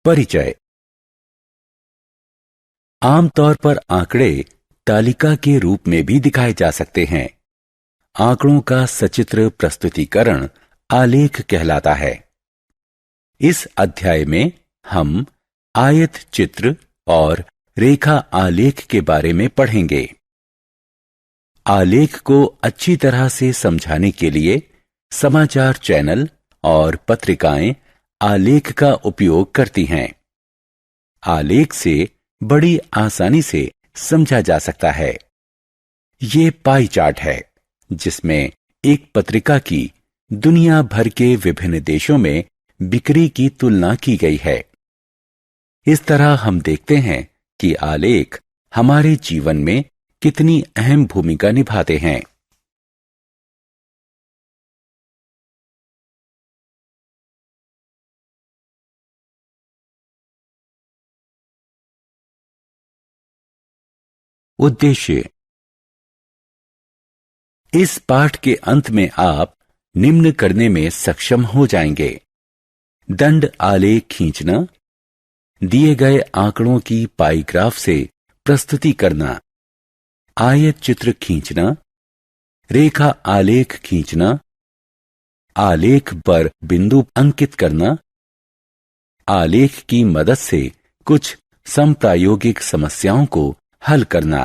परिचय। आमतौर पर आंकड़े तालिका के रूप में भी दिखाए जा सकते हैं। आंकड़ों का सचित्र प्रस्तुतिकरण आलेख कहलाता है। इस अध्याय में हम आयत चित्र और रेखा आलेख के बारे में पढ़ेंगे। आलेख को अच्छी तरह से समझाने के लिए समाचार चैनल और पत्रिकाएं आलेख का उपयोग करती हैं। आलेख से बड़ी आसानी से समझा जा सकता है। ये पाई चार्ट है जिसमें एक पत्रिका की दुनिया भर के विभिन्न देशों में बिक्री की तुलना की गई है। इस तरह हम देखते हैं कि आलेख हमारे जीवन में कितनी अहम भूमिका निभाते हैं। उद्देश्य। इस पाठ के अंत में आप निम्न करने में सक्षम हो जाएंगे: दंड आलेख खींचना, दिए गए आंकड़ों की पाई ग्राफ से प्रस्तुति करना, आयत चित्र खींचना, रेखा आलेख खींचना, आलेख पर बिंदु अंकित करना, आलेख की मदद से कुछ समप्रायोगिक समस्याओं को हल करना।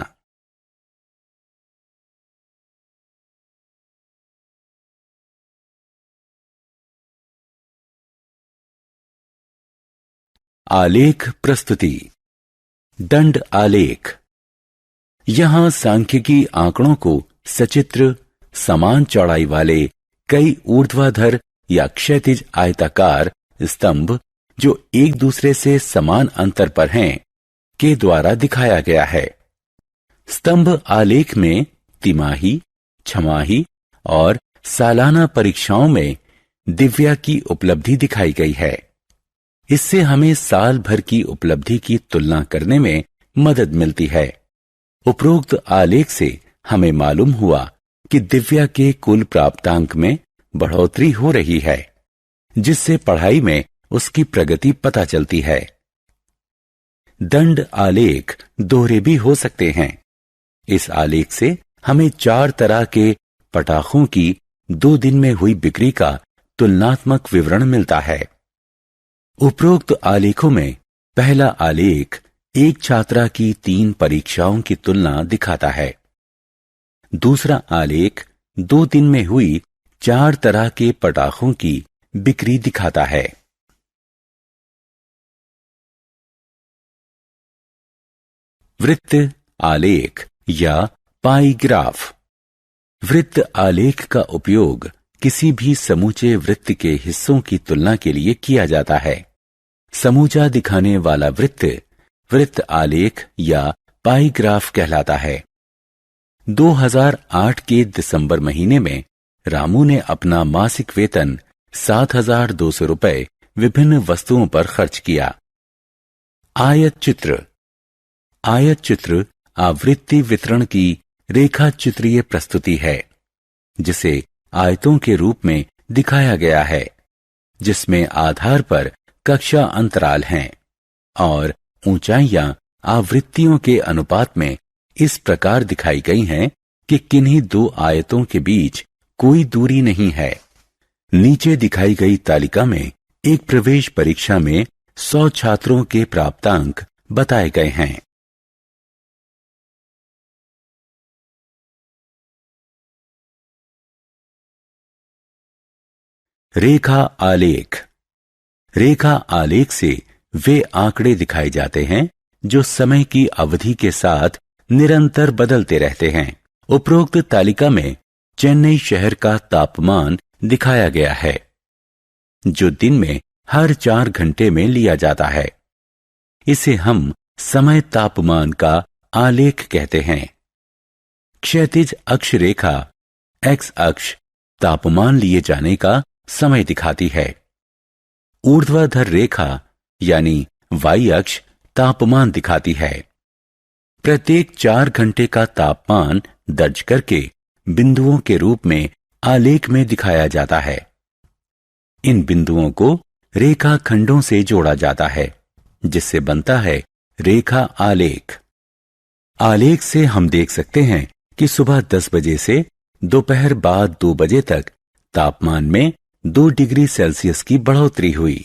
आलेख प्रस्तुति। दंड आलेख। यहां सांख्यिकी आंकड़ों को सचित्र, समान चौड़ाई वाले कई ऊर्ध्वाधर या क्षैतिज आयताकार स्तंभ जो एक दूसरे से समान अंतर पर हैं के द्वारा दिखाया गया है। स्तंभ आलेख में तिमाही, छमाही और सालाना परीक्षाओं में दिव्या की उपलब्धि दिखाई गई है। इससे हमें साल भर की उपलब्धि की तुलना करने में मदद मिलती है। उपरोक्त आलेख से हमें मालूम हुआ कि दिव्या के कुल प्राप्तांक में बढ़ोतरी हो रही है, जिससे पढ़ाई में उसकी प्रगति पता चलती है। दंड आलेख दोहरे भी हो सकते हैं। इस आलेख से हमें 4 तरह के पटाखों की 2 दिन में हुई बिक्री का तुलनात्मक विवरण मिलता है। उपरोक्त आलेखों में पहला आलेख एक छात्रा की 3 परीक्षाओं की तुलना दिखाता है। दूसरा आलेख 2 दिन में हुई 4 तरह के पटाखों की बिक्री दिखाता है। वृत्त आलेख या पाई ग्राफ। वृत्त आलेख का उपयोग किसी भी समूचे वृत्त के हिस्सों की तुलना के लिए किया जाता है। समूचा दिखाने वाला वृत्त आलेख या पाई ग्राफ कहलाता है। 2008 के दिसंबर महीने में रामू ने अपना मासिक वेतन 7,200 रुपए विभिन्न वस्तुओं पर खर्च किया। आयत चित्र। आयत चित्र आवृत्ति वितरण की रेखा चित्रीय प्रस्तुति है, जिसे आयतों के रूप में दिखाया गया है, जिसमें आधार पर कक्षा अंतराल हैं और ऊंचाइयां आवृत्तियों के अनुपात में इस प्रकार दिखाई गई हैं कि किन्हीं 2 आयतों के बीच कोई दूरी नहीं है। नीचे दिखाई गई तालिका में एक प्रवेश परीक्षा में 100 छात्रों के प्राप्तांक बताए गए हैं। रेखा आलेख। रेखा आलेख से वे आंकड़े दिखाए जाते हैं जो समय की अवधि के साथ निरंतर बदलते रहते हैं। उपरोक्त तालिका में चेन्नई शहर का तापमान दिखाया गया है, जो दिन में हर 4 घंटे में लिया जाता है। इसे हम समय तापमान का आलेख कहते हैं। क्षैतिज अक्ष रेखा एक्स अक्ष तापमान लिए जाने का समय दिखाती है। ऊर्ध्वाधर रेखा यानी वाई अक्ष तापमान दिखाती है। प्रत्येक 4 घंटे का तापमान दर्ज करके बिंदुओं के रूप में आलेख में दिखाया जाता है। इन बिंदुओं को रेखा खंडों से जोड़ा जाता है। जिससे बनता है रेखा आलेख। आलेख से हम देख सकते हैं कि सुबह 10 बजे से दोपहर बाद 2 बजे तक तापमान में 2 डिग्री सेल्सियस की बढ़ोतरी हुई।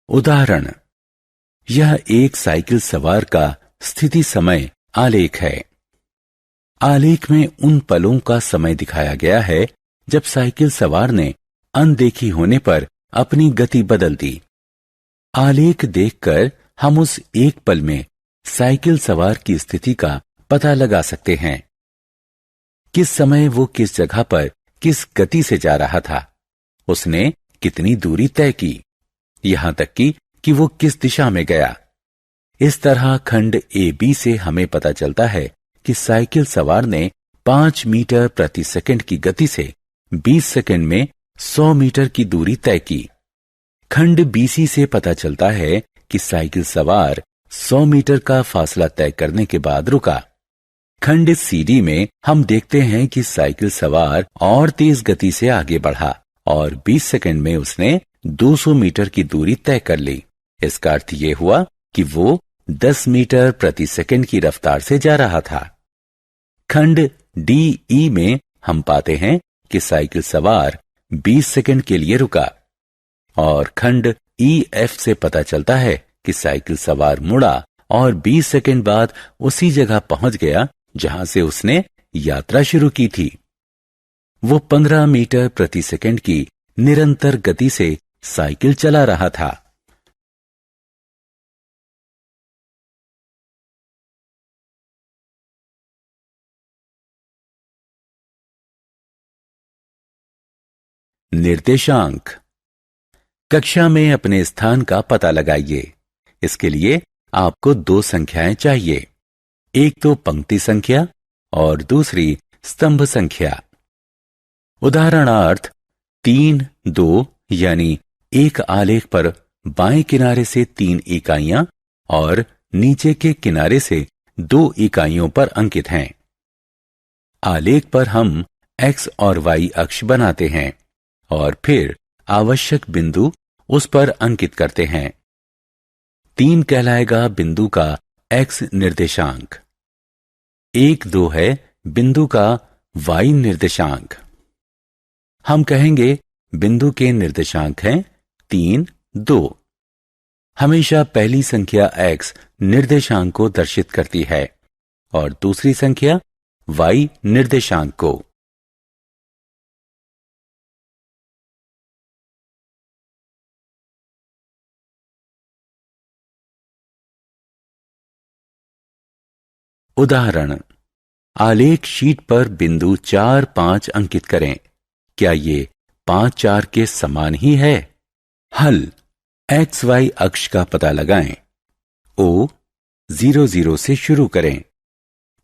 उदाहरण, यह एक साइकिल सवार का स्थिति समय आलेख है। आलेख में उन पलों का समय दिखाया गया है जब साइकिल सवार ने अनदेखी होने पर अपनी गति बदल दी। आलेख देखकर हम उस एक पल में साइकिल सवार की स्थिति का पता लगा सकते हैं। किस समय वो किस जगह पर किस गति से जा रहा था, उसने कितनी दूरी तय की, यहां तक कि वो किस दिशा में गया। इस तरह खंड ए बी से हमें पता चलता है कि साइकिल सवार ने 5 मीटर प्रति सेकंड की गति से 20 सेकंड में 100 मीटर की दूरी तय की। खंड बीसी से पता चलता है कि साइकिल सवार 100 मीटर का फासला तय करने के बाद रुका। खंड सीडी में हम देखते हैं कि साइकिल सवार और तेज गति से आगे बढ़ा और 20 सेकंड में उसने 200 मीटर की दूरी तय कर ली। इसका अर्थ ये हुआ कि वो 10 मीटर प्रति सेकंड की रफ्तार से जा रहा था। खंड डी ई में हम पाते हैं कि साइकिल सवार 20 सेकंड के लिए रुका और खंड ई एफ से पता चलता है कि साइकिल सवार मुड़ा और 20 सेकंड बाद उसी जगह पहुंच गया जहां से उसने यात्रा शुरू की थी। वो 15 मीटर प्रति सेकंड की निरंतर गति से साइकिल चला रहा था। निर्देशांक। कक्षा में अपने स्थान का पता लगाइए। इसके लिए आपको 2 संख्याएं चाहिए, एक तो पंक्ति संख्या और दूसरी स्तंभ संख्या। उदाहरणार्थ 3, 2 यानी एक आलेख पर बाएं किनारे से 3 इकाइयां और नीचे के किनारे से 2 इकाइयों पर अंकित हैं। आलेख पर हम x और y अक्ष बनाते हैं और फिर आवश्यक बिंदु उस पर अंकित करते हैं। 3 कहलाएगा बिंदु का x निर्देशांक, 1, 2 है बिंदु का y निर्देशांक। हम कहेंगे बिंदु के निर्देशांक हैं 3, 2। हमेशा पहली संख्या x निर्देशांक को दर्शित करती है और दूसरी संख्या y निर्देशांक को। उदाहरण, आलेख शीट पर बिंदु 4, 5 अंकित करें। क्या ये 5, 4 के समान ही है? हल, एक्स वाई अक्ष का पता लगाएं। O 0, 0 से शुरू करें।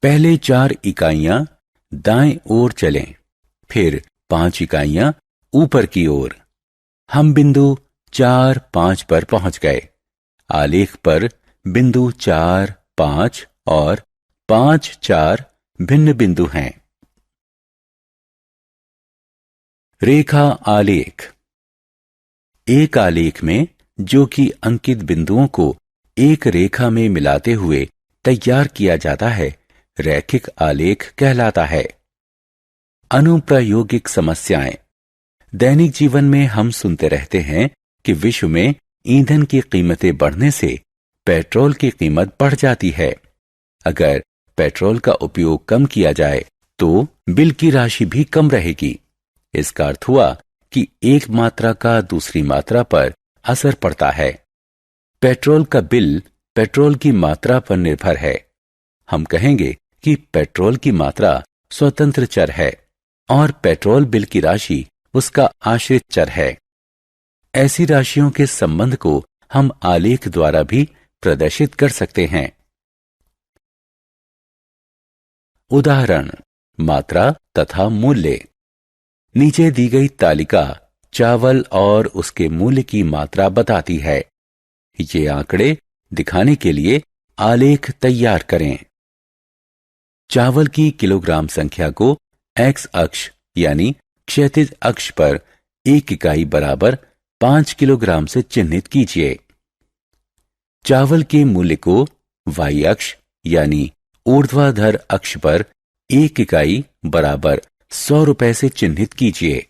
पहले 4 इकाइयां दाएं ओर चलें, फिर 5 इकाइयां ऊपर की ओर। हम बिंदु 4, 5 पर पहुंच गए। आलेख पर बिंदु 4, 5 और 5, 4 भिन्न बिंदु हैं। रेखा आलेख। एक आलेख में जो कि अंकित बिंदुओं को एक रेखा में मिलाते हुए तैयार किया जाता है, रैखिक आलेख कहलाता है। अनुप्रायोगिक समस्याएं। दैनिक जीवन में हम सुनते रहते हैं कि विश्व में ईंधन की कीमतें बढ़ने से पेट्रोल की कीमत बढ़ जाती है। अगर पेट्रोल का उपयोग कम किया जाए तो बिल की राशि भी कम रहेगी। इसका अर्थ हुआ कि एक मात्रा का दूसरी मात्रा पर असर पड़ता है। पेट्रोल का बिल पेट्रोल की मात्रा पर निर्भर है। हम कहेंगे कि पेट्रोल की मात्रा स्वतंत्र चर है और पेट्रोल बिल की राशि उसका आश्रित चर है। ऐसी राशियों के संबंध को हम आलेख द्वारा भी प्रदर्शित कर सकते हैं। उदाहरण, मात्रा तथा मूल्य। नीचे दी गई तालिका चावल और उसके मूल्य की मात्रा बताती है। ये आंकड़े दिखाने के लिए आलेख तैयार करें। चावल की किलोग्राम संख्या को x अक्ष यानी क्षैतिज अक्ष पर एक इकाई बराबर 5 किलोग्राम से चिन्हित कीजिए। चावल के मूल्य को वाई अक्ष यानी ऊर्ध्वाधर अक्ष पर एक इकाई बराबर 100 रुपए से चिन्हित कीजिए।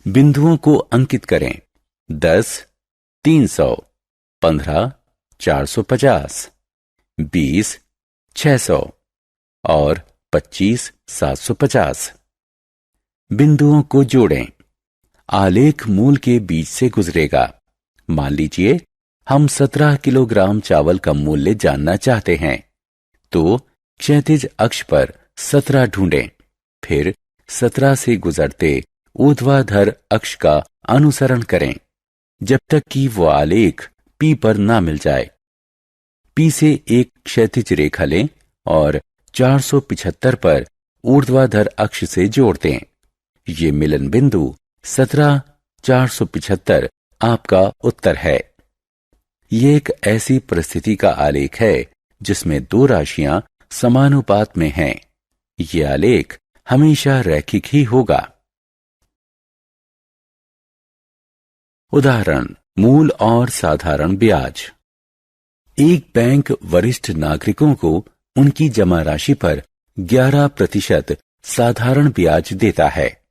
बिंदुओं को अंकित करें। 10 300, 15 450, 20 600 और 25 750। बिंदुओं को जोड़ें। आलेख मूल के बीच से गुजरेगा। मान लीजिए हम 17 किलोग्राम चावल का मूल्य जानना चाहते हैं, तो क्षैतिज अक्ष पर 17 ढूंढें, फिर 17 से गुजरते ऊर्ध्वाधर अक्ष का अनुसरण करें जब तक कि वो आलेख P पर ना मिल जाए। P से एक क्षैतिज रेखा लें और 475 पर ऊर्ध्वाधर अक्ष से जोड़ दें। ये मिलन बिंदु 17 475 आपका उत्तर है। ये एक ऐसी परिस्थिति का आलेख है जिसमें दो राशियां समानुपात में हैं। ये आलेख हमेशा रैखिक ही होगा। उदाहरण, मूल और साधारण ब्याज। एक बैंक वरिष्ठ नागरिकों को उनकी जमा राशि पर 11% साधारण ब्याज देता है।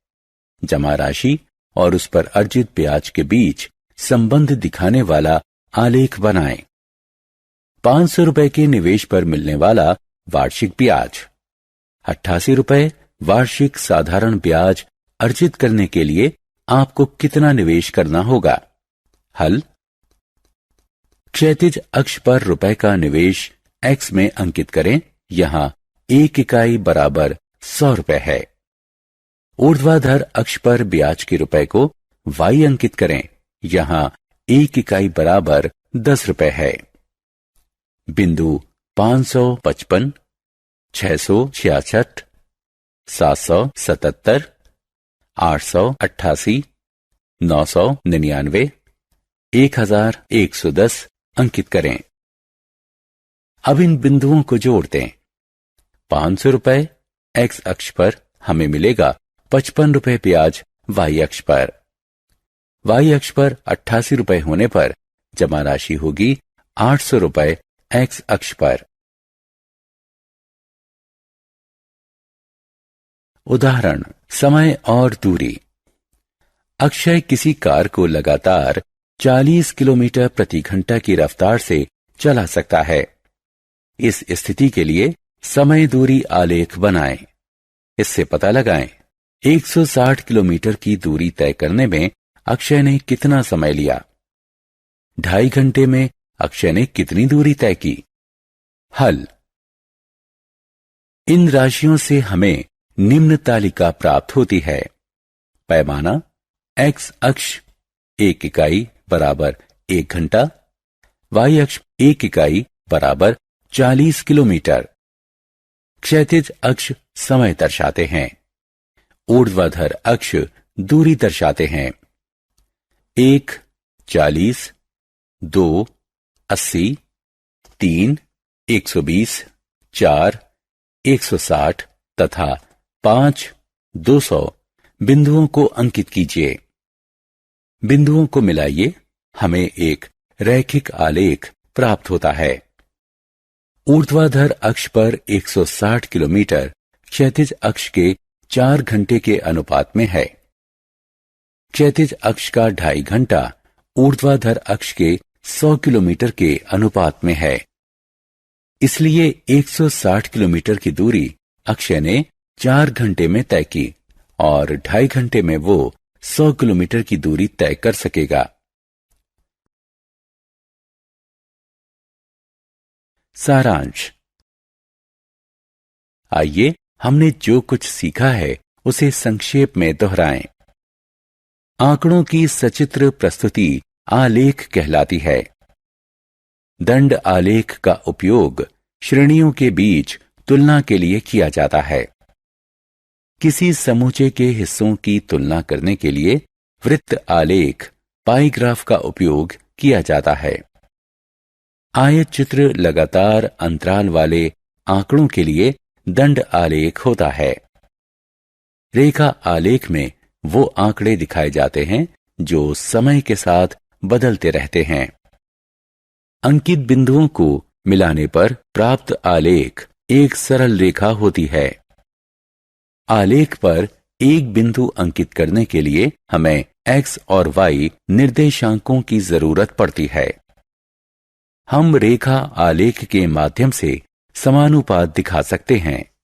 जमा राशि और उस पर अर्जित ब्याज के बीच संबंध दिखाने वाला आलेख बनाएं। 500 रुपए के निवेश पर मिलने वाला वार्षिक ब्याज। 88 रुपए वार्षिक साधारण ब्याज अर्जित करने के लिए आपको कितना निवेश करना होगा? हल। क्षैतिज अक्ष पर रुपए का निवेश x में अंकित करें। यहां एक इकाई बराबर 100 रुपए है। ऊर्ध्वाधर अक्ष पर ब्याज के रुपए को y अंकित करें। यहां एक इकाई बराबर 10 रुपए है। बिंदु 555, 666, 777, 888, 999, 1110 अंकित करें। अब इन बिंदुओं को जोड़ दें। 500 रुपए x अक्ष पर हमें मिलेगा 55 रुपए ब्याज y अक्ष पर। y अक्ष पर 88 रुपए होने पर जमा राशि होगी 800 रुपए x अक्ष पर। उदाहरण, समय और दूरी। अक्षय किसी कार को लगातार 40 किलोमीटर प्रति घंटा की रफ्तार से चला सकता है। इस स्थिति के लिए समय दूरी आलेख बनाएं। इससे पता लगाएं 160 किलोमीटर की दूरी तय करने में अक्षय ने कितना समय लिया। 2.5 घंटे में अक्षय ने कितनी दूरी तय की। हल। इन राशियों से हमें निम्न तालिका प्राप्त होती है। पैमाना x अक्ष 1 इकाई बराबर 1 घंटा, y अक्ष 1 इकाई बराबर 40 किलोमीटर। क्षैतिज अक्ष समय दर्शाते हैं। ऊर्ध्वाधर अक्ष दूरी दर्शाते हैं। 1 40, 2 80, 3 120, 4 160 तथा 5 200 बिंदुओं को अंकित कीजिए। बिंदुओं को मिलाइए, हमें एक रैखिक आलेख प्राप्त होता है। ऊर्ध्वाधर अक्ष पर 160 किलोमीटर क्षैतिज अक्ष के 4 घंटे के अनुपात में है। क्षैतिज अक्ष का 2.5 घंटा ऊर्ध्वाधर अक्ष के 100 किलोमीटर के अनुपात में है। इसलिए 160 किलोमीटर की दूरी अक्षय ने 4 घंटे में तय की और 2.5 घंटे में वो 100 किलोमीटर की दूरी तय कर सकेगा। सारांश। आइए हमने जो कुछ सीखा है उसे संक्षेप में दोहराएं। आंकड़ों की सचित्र प्रस्तुति आलेख कहलाती है। दंड आलेख का उपयोग श्रेणियों के बीच तुलना के लिए किया जाता है। किसी समूचे के हिस्सों की तुलना करने के लिए वृत्त आलेख पाई ग्राफ का उपयोग किया जाता है। आयत चित्र लगातार अंतराल वाले आंकड़ों के लिए दंड आलेख होता है। रेखा आलेख में वो आंकड़े दिखाए जाते हैं जो समय के साथ बदलते रहते हैं। अंकित बिंदुओं को मिलाने पर प्राप्त आलेख एक सरल रेखा होती है। आलेख पर एक बिंदु अंकित करने के लिए हमें x और y निर्देशांकों की जरूरत पड़ती है। हम रेखा आलेख के माध्यम से समानुपात दिखा सकते हैं।